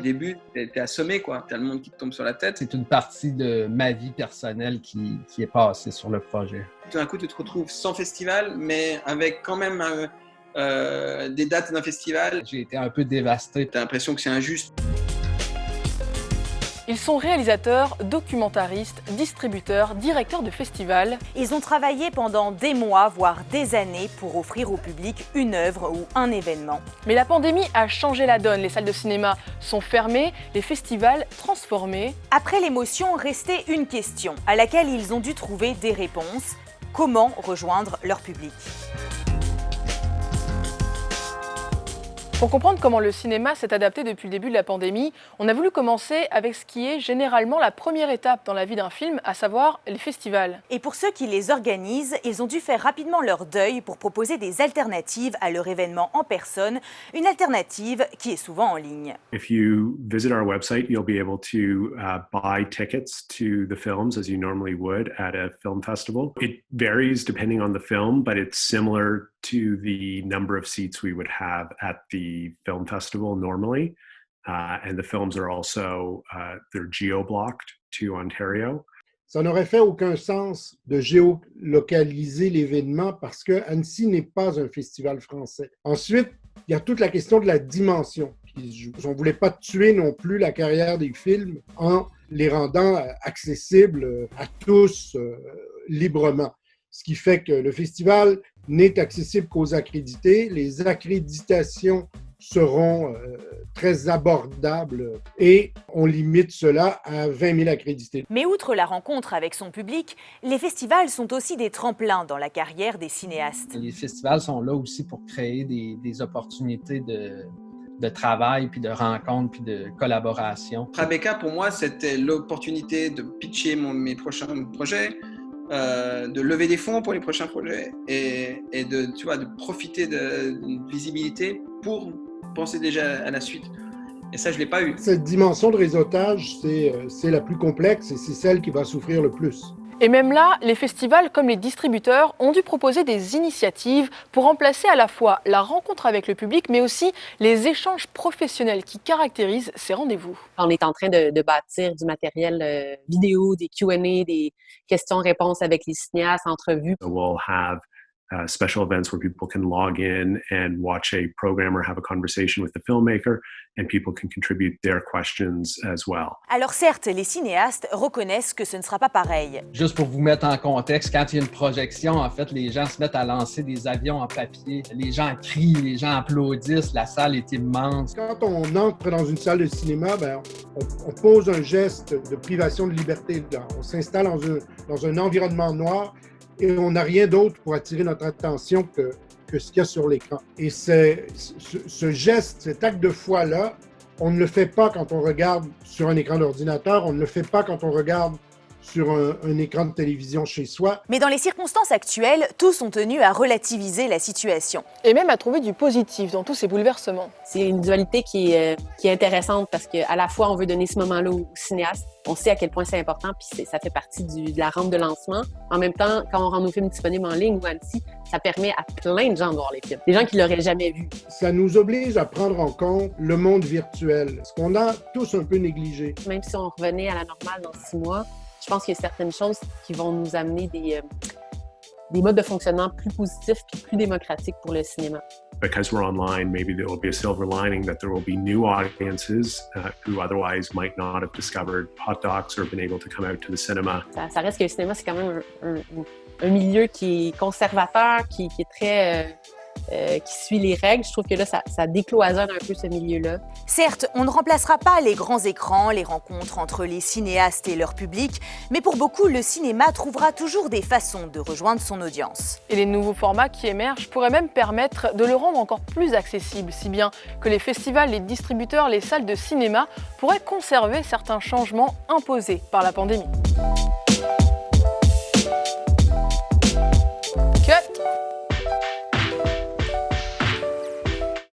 début, t'es assommé, quoi. T'as le monde qui te tombe sur la tête. C'est une partie de ma vie personnelle qui est passée sur le projet. Tout d'un coup, tu te retrouves sans festival, mais avec quand même des dates d'un festival. J'ai été un peu dévasté. T'as l'impression que c'est injuste. Ils sont réalisateurs, documentaristes, distributeurs, directeurs de festivals. Ils ont travaillé pendant des mois, voire des années, pour offrir au public une œuvre ou un événement. Mais la pandémie a changé la donne. Les salles de cinéma sont fermées, les festivals transformés. Après l'émotion, restait une question à laquelle ils ont dû trouver des réponses. Comment rejoindre leur public ? Pour comprendre comment le cinéma s'est adapté depuis le début de la pandémie, on a voulu commencer avec ce qui est généralement la première étape dans la vie d'un film, à savoir les festivals. Et pour ceux qui les organisent, ils ont dû faire rapidement leur deuil pour proposer des alternatives à leur événement en personne, une alternative qui est souvent en ligne. If you visit our website, you'll be able to buy tickets to the films as you normally would at a film festival. It varies depending on the film, but it's similar to the number of seats we would have at the film festival normally. And the films are also, they're geo-blocked to Ontario. Ça n'aurait fait aucun sens de géolocaliser l'événement parce que Annecy n'est pas un festival français. Ensuite, il y a toute la question de la dimension qui se joue. On ne voulait pas tuer non plus la carrière des films en les rendant accessibles à tous librement. Ce qui fait que le festival n'est accessible qu'aux accrédités. Les accréditations seront très abordables et on limite cela à 20 000 accrédités. Mais outre la rencontre avec son public, les festivals sont aussi des tremplins dans la carrière des cinéastes. Les festivals sont là aussi pour créer des opportunités de travail, puis de rencontres, puis de collaboration. Tribeca, pour moi, c'était l'opportunité de pitcher mes prochains projets, de lever des fonds pour les prochains projets et de profiter d'une visibilité pour penser déjà à la suite. Et ça, je ne l'ai pas eu. Cette dimension de réseautage, c'est la plus complexe et c'est celle qui va souffrir le plus. Et même là, les festivals comme les distributeurs ont dû proposer des initiatives pour remplacer à la fois la rencontre avec le public, mais aussi les échanges professionnels qui caractérisent ces rendez-vous. On est en train de bâtir du matériel vidéo, des Q&A, des questions-réponses avec les cinéastes, entrevues. We'll have special events where people can log in and watch a program or have a conversation with the filmmaker, and people can contribute their questions as well. Alors certes, les cinéastes reconnaissent que ce ne sera pas pareil. Juste pour vous mettre en contexte, quand il y a une projection, en fait, les gens se mettent à lancer des avions en papier. Les gens crient, les gens applaudissent, la salle est immense. Quand on entre dans une salle de cinéma, on pose un geste de privation de liberté. On s'installe dans un environnement noir et on n'a rien d'autre pour attirer notre attention que ce qu'il y a sur l'écran. Et ce geste, cet acte de foi-là, on ne le fait pas quand on regarde sur un écran d'ordinateur, on ne le fait pas quand on regarde sur un écran de télévision chez soi. Mais dans les circonstances actuelles, tous sont tenus à relativiser la situation. Et même à trouver du positif dans tous ces bouleversements. C'est une dualité qui est intéressante parce qu'à la fois, on veut donner ce moment-là aux cinéastes. On sait à quel point c'est important, puis ça fait partie de la rampe de lancement. En même temps, quand on rend nos films disponibles en ligne ou Annecy, ça permet à plein de gens de voir les films. Des gens qui ne l'auraient jamais vu. Ça nous oblige à prendre en compte le monde virtuel, ce qu'on a tous un peu négligé. Même si on revenait à la normale dans 6 mois, je pense qu'il y a certaines choses qui vont nous amener des modes de fonctionnement plus positifs et plus démocratiques pour le cinéma. Because we're online, maybe there will be a silver lining that there will be new audiences who otherwise might not have discovered hot docs or been able to come out to the cinema. Ça reste que le cinéma, c'est quand même un milieu qui est conservateur, qui est très... qui suit les règles. Je trouve que là, ça décloisonne un peu ce milieu-là. Certes, on ne remplacera pas les grands écrans, les rencontres entre les cinéastes et leur public, mais pour beaucoup, le cinéma trouvera toujours des façons de rejoindre son audience. Et les nouveaux formats qui émergent pourraient même permettre de le rendre encore plus accessible, si bien que les festivals, les distributeurs, les salles de cinéma pourraient conserver certains changements imposés par la pandémie.